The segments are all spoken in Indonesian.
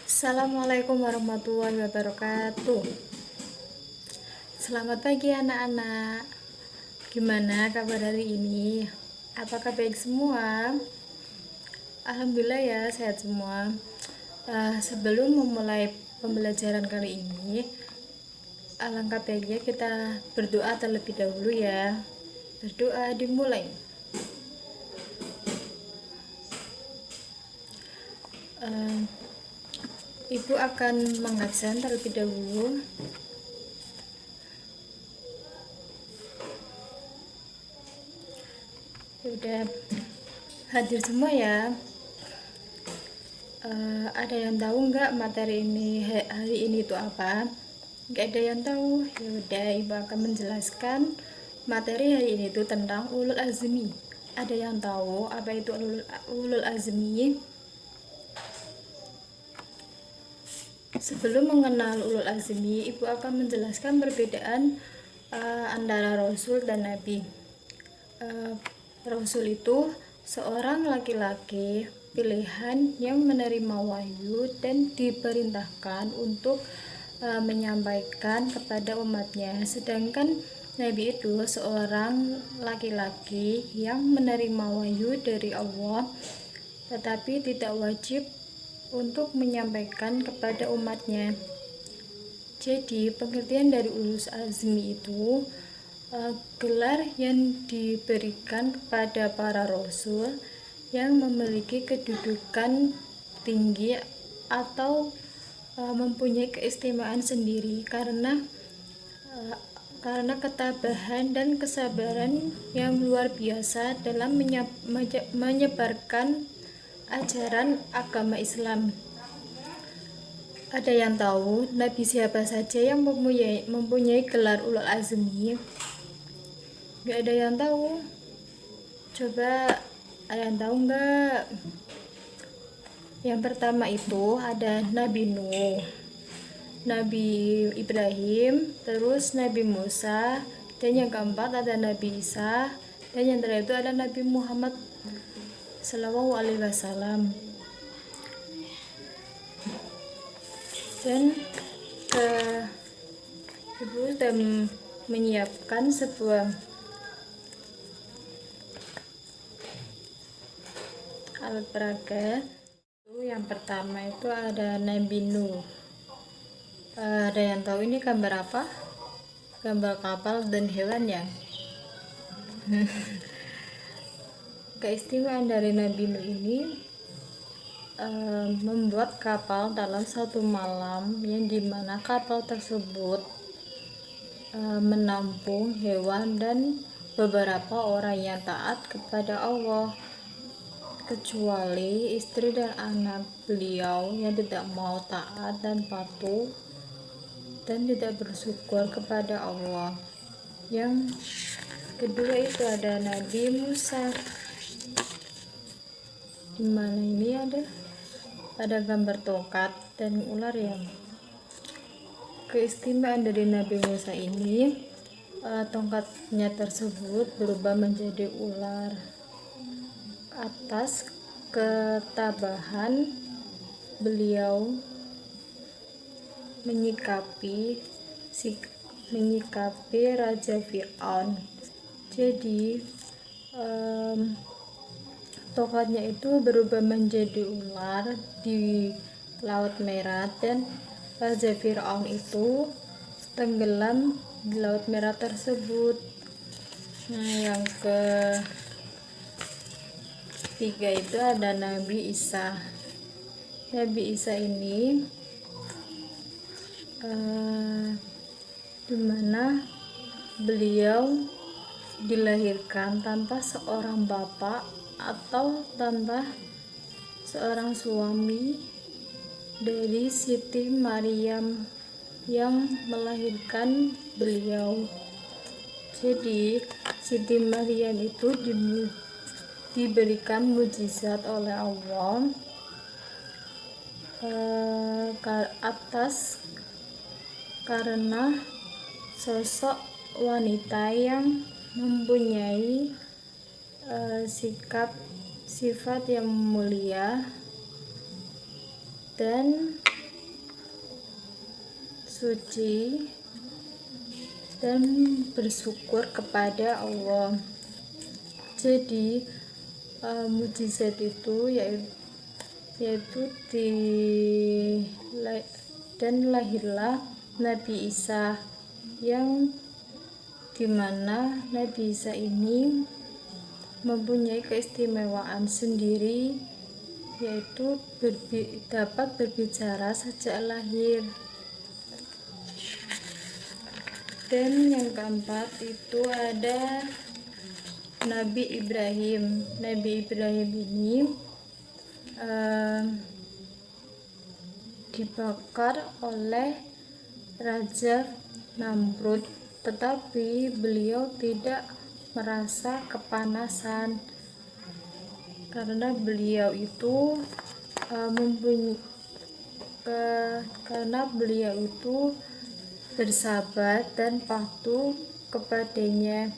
Assalamualaikum warahmatullahi wabarakatuh. Selamat pagi anak-anak. Gimana kabar hari ini? Apakah baik semua? Alhamdulillah ya, sehat semua. Sebelum memulai pembelajaran kali ini, alangkah baiknya kita berdoa terlebih dahulu ya. Berdoa dimulai. Ibu akan mengabsen terlebih dahulu. Udah hadir semua ya. Ada yang tahu nggak materi ini hari ini itu apa? Nggak ada yang tahu. Ya udah, ibu akan menjelaskan materi hari ini itu tentang ulul azmi. Ada yang tahu apa itu ulul azmi? Sebelum mengenal ulul azmi, ibu akan menjelaskan perbedaan antara rasul dan nabi. Rasul itu seorang laki-laki pilihan yang menerima wahyu dan diperintahkan untuk menyampaikan kepada umatnya, sedangkan nabi itu seorang laki-laki yang menerima wahyu dari Allah tetapi tidak wajib untuk menyampaikan kepada umatnya. Jadi pengertian dari ulul azmi itu gelar yang diberikan kepada para rasul yang memiliki kedudukan tinggi atau mempunyai keistimewaan sendiri karena ketabahan dan kesabaran yang luar biasa dalam menyebarkan ajaran agama Islam. Ada yang tahu nabi siapa saja yang mempunyai gelar ulul azmi? Gak ada yang tahu. Coba ada yang tahu nggak? Yang pertama itu ada Nabi Nuh, Nabi Ibrahim, terus Nabi Musa, dan yang keempat ada Nabi Isa, dan yang terakhir itu ada Nabi Muhammad Sallallahu Alaihi Wasallam. Dan ibu sudah menyiapkan sebuah alat peraga. Yang pertama itu ada Nabi Nuh. Ada yang tahu ini gambar apa? Gambar kapal dan hewan ya. Keistimewaan dari Nabi Nuh ini membuat kapal dalam satu malam, yang dimana kapal tersebut menampung hewan dan beberapa orang yang taat kepada Allah, kecuali istri dan anak beliau yang tidak mau taat dan patuh dan tidak bersyukur kepada Allah. Yang kedua itu ada Nabi Musa. Dimana ini ada gambar tongkat dan ular ya. Keistimewaan dari Nabi Musa ini, tongkatnya tersebut berubah menjadi ular atas ketabahan beliau menyikapi Raja Fir'aun. Jadi tongkatnya itu berubah menjadi ular di Laut Merah dan Raja Fir'aun itu tenggelam di Laut Merah tersebut. Nah, yang ketiga itu ada Nabi Isa. Nabi Isa ini dimana beliau dilahirkan tanpa seorang bapak atau tanpa seorang suami dari Siti Maryam yang melahirkan beliau. Jadi Siti Maryam itu diberikan mujizat oleh Allah karena sosok wanita yang mempunyai sifat yang mulia dan suci dan bersyukur kepada Allah. Jadi mukjizat itu yaitu dan lahirlah Nabi Isa, yang dimana Nabi Isa ini mempunyai keistimewaan sendiri, yaitu dapat berbicara sejak lahir. Dan yang keempat itu ada Nabi Ibrahim. Nabi Ibrahim ini dibakar oleh Raja Namrud, tetapi beliau tidak merasa kepanasan karena beliau itu bersabar dan patuh kepadanya.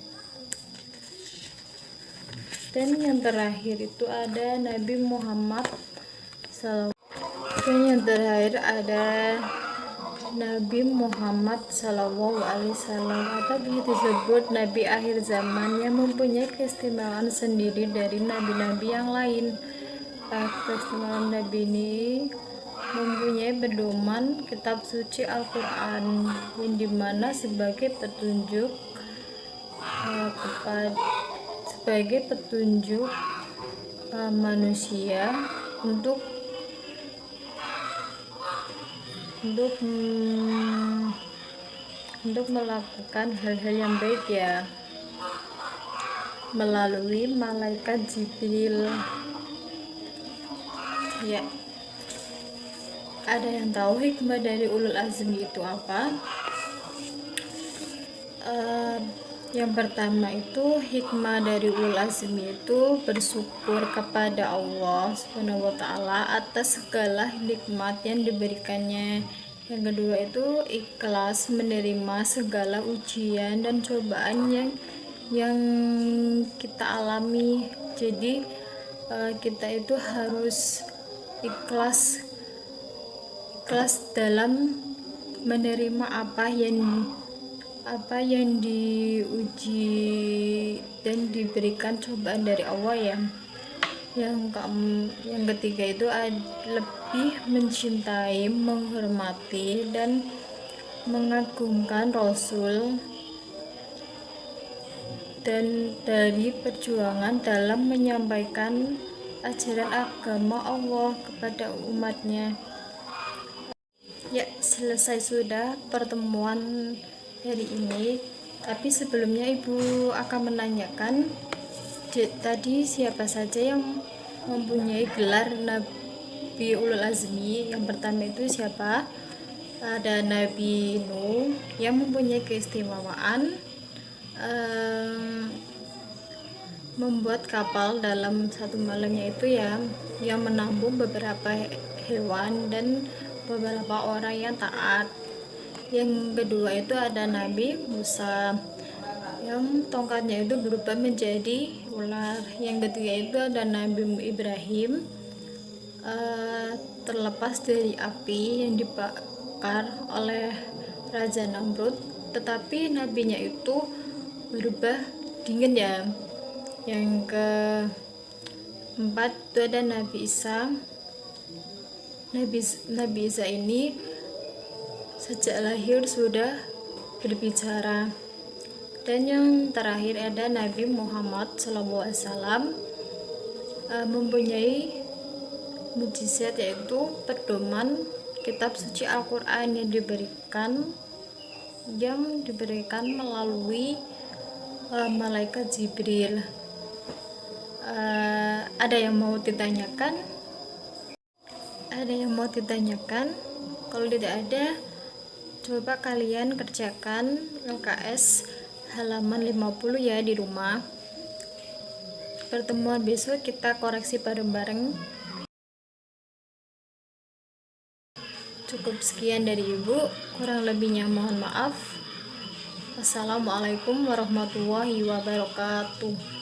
Dan yang terakhir itu ada Nabi Muhammad SAW. Dan yang terakhir ada Nabi Muhammad SAW, atau disebut Nabi akhir zaman, yang mempunyai keistimewaan sendiri dari nabi-nabi yang lain. Keistimewaan Nabi ini mempunyai pedoman kitab suci Al-Quran, yang dimana sebagai petunjuk manusia untuk melakukan hal-hal yang baik, ya, melalui malaikat Jibril. Ya, ada yang tahu hikmah dari ulul azmi itu apa? Yang pertama itu hikmah dari ulul azmi itu bersyukur kepada Allah Subhanahu wa Ta'ala atas segala nikmat yang diberikannya. Yang kedua itu ikhlas menerima segala ujian dan cobaan yang kita alami. Jadi kita itu harus ikhlas dalam menerima apa yang diuji dan diberikan cobaan dari Allah, ya. Yang ketiga itu lebih mencintai, menghormati dan mengagungkan Rasul, dan dari perjuangan dalam menyampaikan ajaran agama Allah kepada umatnya. Ya, selesai sudah pertemuan hari ini. Tapi sebelumnya Ibu akan menanyakan tadi siapa saja yang mempunyai gelar Nabi Ulul Azmi. Yang pertama itu siapa? Ada Nabi Nuh yang mempunyai keistimewaan membuat kapal dalam satu malamnya itu, ya, yang menampung beberapa hewan dan beberapa orang yang taat. Yang kedua itu ada Nabi Musa yang tongkatnya itu berubah menjadi ular. Yang ketiga itu ada Nabi Ibrahim terlepas dari api yang dibakar oleh Raja Namrud, tetapi nabinya itu berubah dingin, ya. Yang keempat itu ada Nabi Isa. Nabi Isa ini sejak lahir sudah berbicara. Dan yang terakhir ada Nabi Muhammad SAW mempunyai mukjizat, yaitu pedoman kitab suci Al-Quran yang diberikan melalui malaikat Jibril. Ada yang mau ditanyakan? Kalau tidak ada, coba kalian kerjakan LKS halaman 50, ya, di rumah. Pertemuan besok kita koreksi bareng-bareng. Cukup sekian dari Ibu, kurang lebihnya mohon maaf. Assalamualaikum warahmatullahi wabarakatuh.